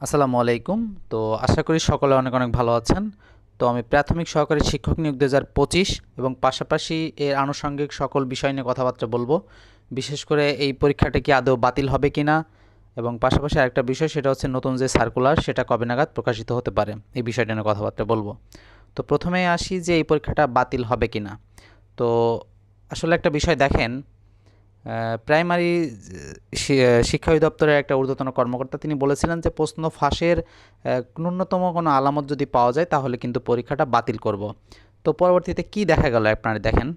আসসালামু আলাইকুম। তো আশা করি সকলে অনেক অনেক ভালো আছেন। তো আমি প্রাথমিক সহকারী শিক্ষক নিয়োগ ২০২৫ এবং পাশাপাশি এর আনুষঙ্গিক সকল বিষয় নিয়ে কথাবার্তা বলবো। বিশেষ করে এই পরীক্ষাটা কি আদৌ বাতিল হবে কিনা, এবং পাশাপাশি আরেকটা বিষয় সেটা হচ্ছে নতুন যে সার্কুলার সেটা কবে নাগাদ প্রকাশিত হতে পারে, এই বিষয়টা নিয়ে কথাবার্তা বলবো। তো প্রথমেই আসি যে এই পরীক্ষাটা বাতিল হবে কিনা। তো আসলে একটা বিষয় দেখেন, প্রাইমারি শিক্ষা অধিদপ্তরের একটা ঊর্ধ্বতন কর্মকর্তা তিনি বলেছিলেন যে প্রশ্ন ফাঁসের ন্যূনতম কোনো আলামত যদি পাওয়া যায় তাহলে কিন্তু পরীক্ষাটা বাতিল করব। তো পরবর্তীতে কি দেখা গেল আপনারা দেখেন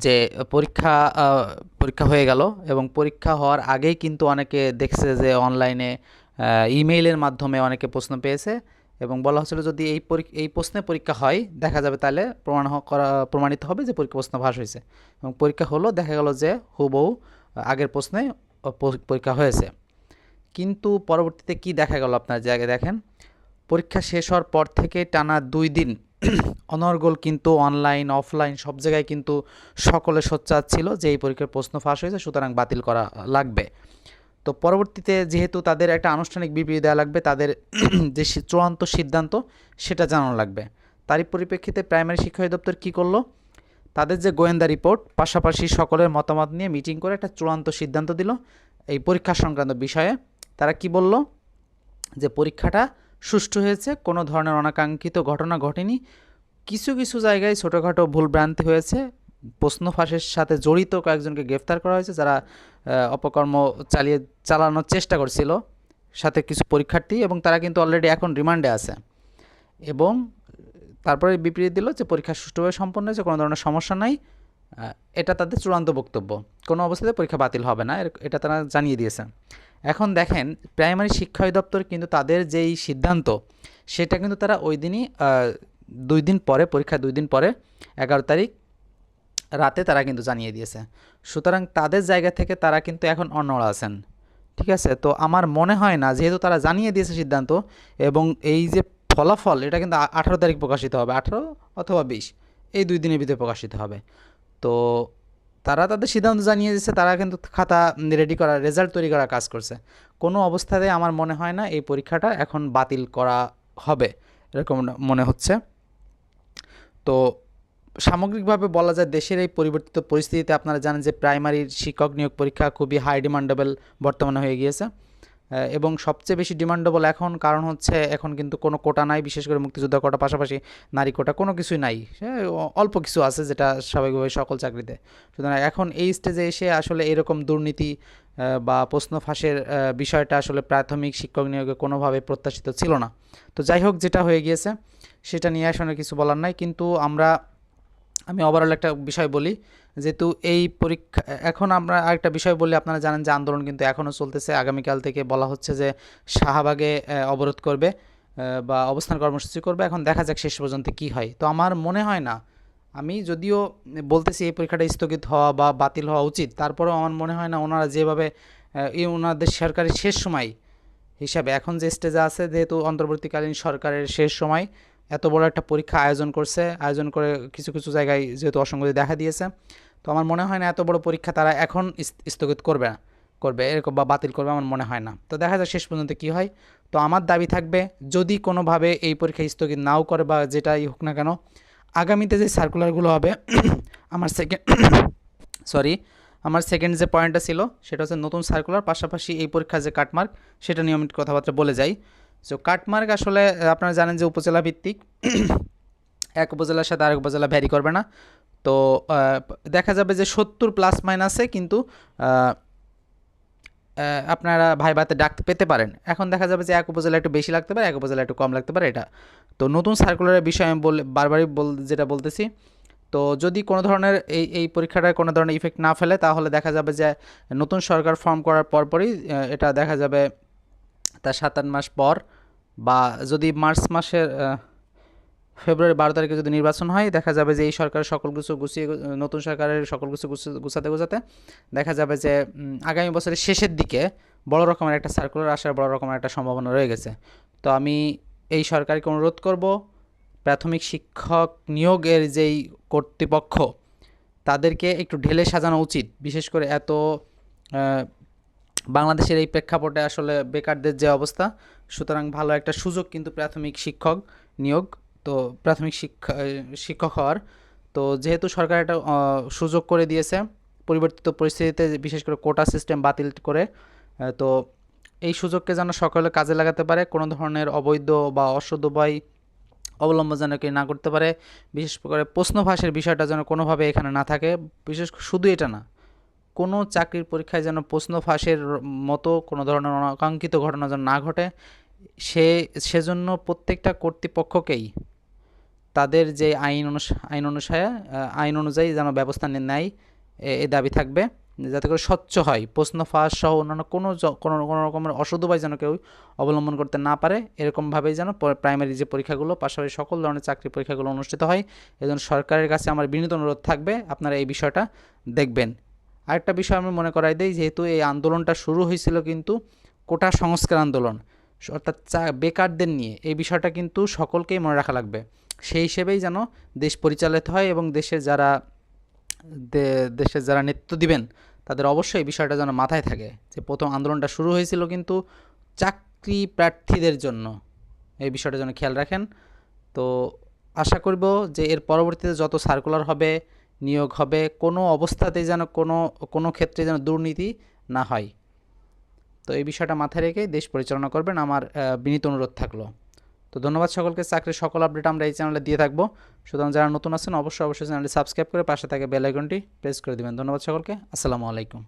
যে পরীক্ষা পরীক্ষা হয়ে গেল, এবং পরীক্ষা হওয়ার আগেই কিন্তু অনেকে দেখছে যে অনলাইনে ইমেইলের মাধ্যমে অনেকে প্রশ্ন পেয়েছে, এবং বলা হচ্ছিল যদি এই প্রশ্নে পরীক্ষা হয় দেখা যাবে তাহলে প্রমাণিত হবে যে প্রশ্ন ফাঁস হয়েছে। এবং পরীক্ষা হলো, দেখা গেল যে হুবহু আগের প্রশ্নে পরীক্ষা হয়েছে। কিন্তু পরবর্তীতে কি দেখা গেল আপনার জায়গায় দেখেন, পরীক্ষা শেষ হওয়ার পর থেকে টানা ২ দিন অনর্গল কিন্তু অনলাইন অফলাইন সব জায়গায় কিন্তু সকলে সোচ্চার ছিল যে এই পরীক্ষার প্রশ্ন ফাঁস হয়েছে, সুতরাং বাতিল করা লাগবে। তো পরবর্তীতে যেহেতু তাদের একটা আনুষ্ঠানিক বিবৃতি দেওয়া লাগবে, তাদের যে চূড়ান্ত সিদ্ধান্ত সেটা জানানো লাগবে। তারই পরিপ্রেক্ষিতে প্রাইমারি শিক্ষা অধিদপ্তর কী করলো, তাদের যে গোয়েন্দা রিপোর্ট পাশাপাশি সকলের মতামত নিয়ে মিটিং করে একটা চূড়ান্ত সিদ্ধান্ত দিল এই পরীক্ষা সংক্রান্ত বিষয়ে। তারা কি বলল, যে পরীক্ষাটা সুষ্ঠু হয়েছে, কোনো ধরনের অনাকাঙ্ক্ষিত ঘটনা ঘটেনি। কিছু কিছু জায়গায় ছোটোখাটো ভুলভ্রান্তি হয়েছে, প্রশ্ন ফাঁসের সাথে জড়িত কয়েকজনকে গ্রেফতার করা হয়েছে যারা অপকর্ম চালানোর চেষ্টা করছিল সাথে কিছু পরীক্ষার্থী, এবং তারা কিন্তু অলরেডি এখন রিমান্ডে আছে। এবং তারপরে বিবৃতি দিল যে পরীক্ষা সুষ্ঠুভাবে সম্পন্ন হয়েছে, কোনো ধরনের সমস্যা নাই। এটা তাদের চূড়ান্ত বক্তব্য, কোনো অবস্থাতে পরীক্ষা বাতিল হবে না, এটা তারা জানিয়ে দিয়েছে। এখন দেখেন, প্রাইমারি শিক্ষা অধিদপ্তর কিন্তু তাদের যেই সিদ্ধান্ত সেটা কিন্তু তারা ওই দিনই ২ দিন পরে, পরীক্ষা ২ দিন পরে ১১ তারিখ রাতে তারা কিন্তু জানিয়ে দিয়েছে। সুতরাং তাদের জায়গা থেকে তারা কিন্তু এখন অনড় আছেন। ঠিক আছে, তো আমার মনে হয় না, যেহেতু তারা জানিয়ে দিয়েছে সিদ্ধান্ত, এবং এই যে ফলাফল এটা কিন্তু ১৮ তারিখ প্রকাশিত হবে, ১৮ অথবা ২০, এই ২ দিনের ভিতরে প্রকাশিত হবে। তো তারা তাদের সিদ্ধান্ত জানিয়ে দিচ্ছে, তারা কিন্তু খাতা রেডি করা, রেজাল্ট তৈরি করার কাজ করছে। কোনো অবস্থাতে আমার মনে হয় না এই পরীক্ষাটা এখন বাতিল করা হবে, এরকম মনে হচ্ছে। তো সামগ্রিকভাবে বলা যায় দেশের এই পরিবর্তিত পরিস্থিতিতে আপনারা জানেন যে প্রাইমারির শিক্ষক নিয়োগ পরীক্ষা খুবই হাই ডিমান্ডেবল বর্তমানে হয়ে গিয়েছে। এবং সবচেয়ে বেশি ডিমান্ডেবল এখন, কারণ হচ্ছে এখন কিন্তু কোনো কোটা নাই, বিশেষ করে মুক্তিযোদ্ধা কোটা, পাশাপাশি নারী কোটা, কোনো কিছুই নাই। অল্প কিছু আছে যেটা স্বাভাবিকভাবে সকল চাকরিতে। সুতরাং এখন এই স্টেজে এসে আসলে এরকম দুর্নীতি বা প্রশ্ন ফাঁসের বিষয়টা আসলে প্রাথমিক শিক্ষক নিয়োগে কোনোভাবে প্রত্যাশিত ছিল না। তো যাই হোক, যেটা হয়ে গিয়েছে সেটা নিয়ে আসলে কিছু বলার নাই। কিন্তু আমি ওভারঅল একটা বিষয় বলি, যেহেতু এই পরীক্ষা, এখন আমরা আরেকটা বিষয় বলি, আপনারা জানেন যে আন্দোলন কিন্তু এখনও চলতেছে। আগামীকাল থেকে বলা হচ্ছে যে শাহবাগে অবরোধ করবে বা অবস্থান কর্মসূচি করবে। এখন দেখা যাক শেষ পর্যন্ত কি হয়। তো আমার মনে হয় না, আমি যদিও বলতেছি এই পরীক্ষাটা স্থগিত হওয়া বা বাতিল হওয়া উচিত, তারপরেও আমার মনে হয় না ওনারা যেভাবে এই ওনাদের সরকারের শেষ সময় হিসাবে এখন যে স্টেজে আছে, যেহেতু অন্তর্বর্তীকালীন সরকারের শেষ সময়, এত বড় একটা পরীক্ষা আয়োজন করে কিছু কিছু জায়গায় যেহেতু অসঙ্গতি দেখা দিয়েছে, তো আমার মনে হয় না এত বড় পরীক্ষা তারা এখন স্থগিত করবে এরকম বা বাতিল করবে, আমার মনে হয় না। তো দেখা যাক শেষ পর্যন্ত কী হয়। তো আমার দাবি থাকবে, যদি কোনোভাবে এই পরীক্ষা স্থগিত নাও করে বা যেটাই হোক না কেন, আগামীতে যে সার্কুলারগুলো হবে আমার সেকেন্ড সরি আমার সেকেন্ড যে পয়েন্টটা ছিল সেটা হচ্ছে নতুন সার্কুলার, পাশাপাশি এই পরীক্ষার যে কাটমার্ক সেটা নিয়মিত কথাবার্তা বলে যাই। সো কাটমার্ক আসলে আপনারা জানেন যে উপজেলা ভিত্তিক, এক উপজেলার সাথে আরেক উপজেলা ভ্যারি করবে না। তো দেখা যাবে যে ৭০ প্লাস মাইনাসে কিন্তু আপনারা ভাইভাতে ডাক পেতে পারেন। এখন দেখা যাবে যে এক উপজেলা একটু বেশি লাগতে পারে, এক উপজেলা একটু কম লাগতে পারে, এটা তো নতুন সার্কুলারের বিষয়ে আমি বারবারই যেটা বলতেছি। তো যদি কোনো ধরনের এই পরীক্ষাটায় কোনো ধরনের ইফেক্ট না ফেলে, তাহলে দেখা যাবে যে নতুন সরকার ফর্ম করার পরপরই এটা দেখা যাবে তার ৭-৮ মাস পর, বা যদি মার্চ মাসের ফেব্রুয়ারি ১২ তারিখে যদি নির্বাচন হয়, দেখা যাবে যে এই সরকারের সকল কিছু গুছিয়ে, নতুন সরকারের সকল কিছু গুছাতে গুছাতে দেখা যাবে যে আগামী বছরের শেষের দিকে বড় রকমের একটা সার্কুলার আসার বড় রকমের একটা সম্ভাবনা রয়ে গেছে। তো আমি এই সরকারকে অনুরোধ করব, প্রাথমিক শিক্ষক নিয়োগের যেই কর্তৃপক্ষ তাদেরকে একটু ঢেলে সাজানো উচিত, বিশেষ করে এত বাংলাদেশের এই প্রেক্ষাপটে আসলে বেকারদের যে অবস্থা, সুতরাং ভালো একটা সুযোগ কিন্তু প্রাথমিক শিক্ষক নিয়োগ, তো প্রাথমিক শিক্ষক হওয়ার। তো যেহেতু সরকার একটা সুযোগ করে দিয়েছে পরিবর্তিত পরিস্থিতিতে, বিশেষ করে কোটা সিস্টেম বাতিল করে, তো এই সুযোগকে যেন সকলে কাজে লাগাতে পারে, কোনো ধরনের অবৈধ বা অসৎ উপায় অবলম্বন যেন কেউ না করতে পারে। বিশেষ করে প্রশ্ন ফাঁসের বিষয়টা যেন কোনোভাবে এখানে না থাকে। বিশেষ শুধু এটা না, কোনো চাকরির পরীক্ষায় যেন প্রশ্ন ফাঁসের মতো কোনো ধরনের অনাকাঙ্ক্ষিত ঘটনা যেন না ঘটে, সেজন্য প্রত্যেকটা কর্তৃপক্ষকেই তাদের যে আইন অনুযায়ী যেন ব্যবস্থা নেয়, এই দাবি থাকবে, যাতে করে স্বচ্ছ হয়, প্রশ্ন ফাঁস সহ অন্যান্য কোনো রকমের অসৎ উপায় যেন কেউ অবলম্বন করতে না পারে। এরকমভাবেই যেন প্রাইমারি যে পরীক্ষাগুলো, পাশাপাশি সকল ধরনের চাকরি পরীক্ষাগুলো অনুষ্ঠিত হয়। এজন্য সরকারের কাছে আমার বিনীত অনুরোধ থাকবে, আপনারা এই বিষয়টা দেখবেন। আরেকটা বিষয় আমি মনে করাই দিই, যেহেতু এই আন্দোলনটা শুরু হয়েছিল কিন্তু কোটা সংস্কার আন্দোলন, অর্থাৎ বেকারদের নিয়ে, এই বিষয়টা কিন্তু সকলকেই মনে রাখা লাগবে। সেই হিসেবেই যেন দেশ পরিচালিত হয়, এবং দেশের যারা নেতৃত্ব দিবেন তাদের অবশ্যই এই বিষয়টা যেন মাথায় থাকে, যে প্রথম আন্দোলনটা শুরু হয়েছিল কিন্তু চাকরি প্রার্থীদের জন্য। এই বিষয়টা যেন খেয়াল রাখেন। তো আশা করব যে এর পরবর্তীতে যত সার্কুলার হবে, নিয়োগ হবে, কোনো অবস্থাতেই যেন কোনো ক্ষেত্রে যেন দুর্নীতি না হয়। তো এই বিষয়টা মাথায় রেখে দেশ পরিচালনা করবেন, আমার বিনীত অনুরোধ থাকলো। তো ধন্যবাদ সকলকে। চাকরির সকল আপডেট আমরা এই চ্যানেলে দিয়ে থাকবো, সুতরাং যারা নতুন আছেন অবশ্যই চ্যানেলটি সাবস্ক্রাইব করে পাশে থাকে বেল আইকনটি প্রেস করে দেবেন। ধন্যবাদ সকলকে। আসসালামু আলাইকুম।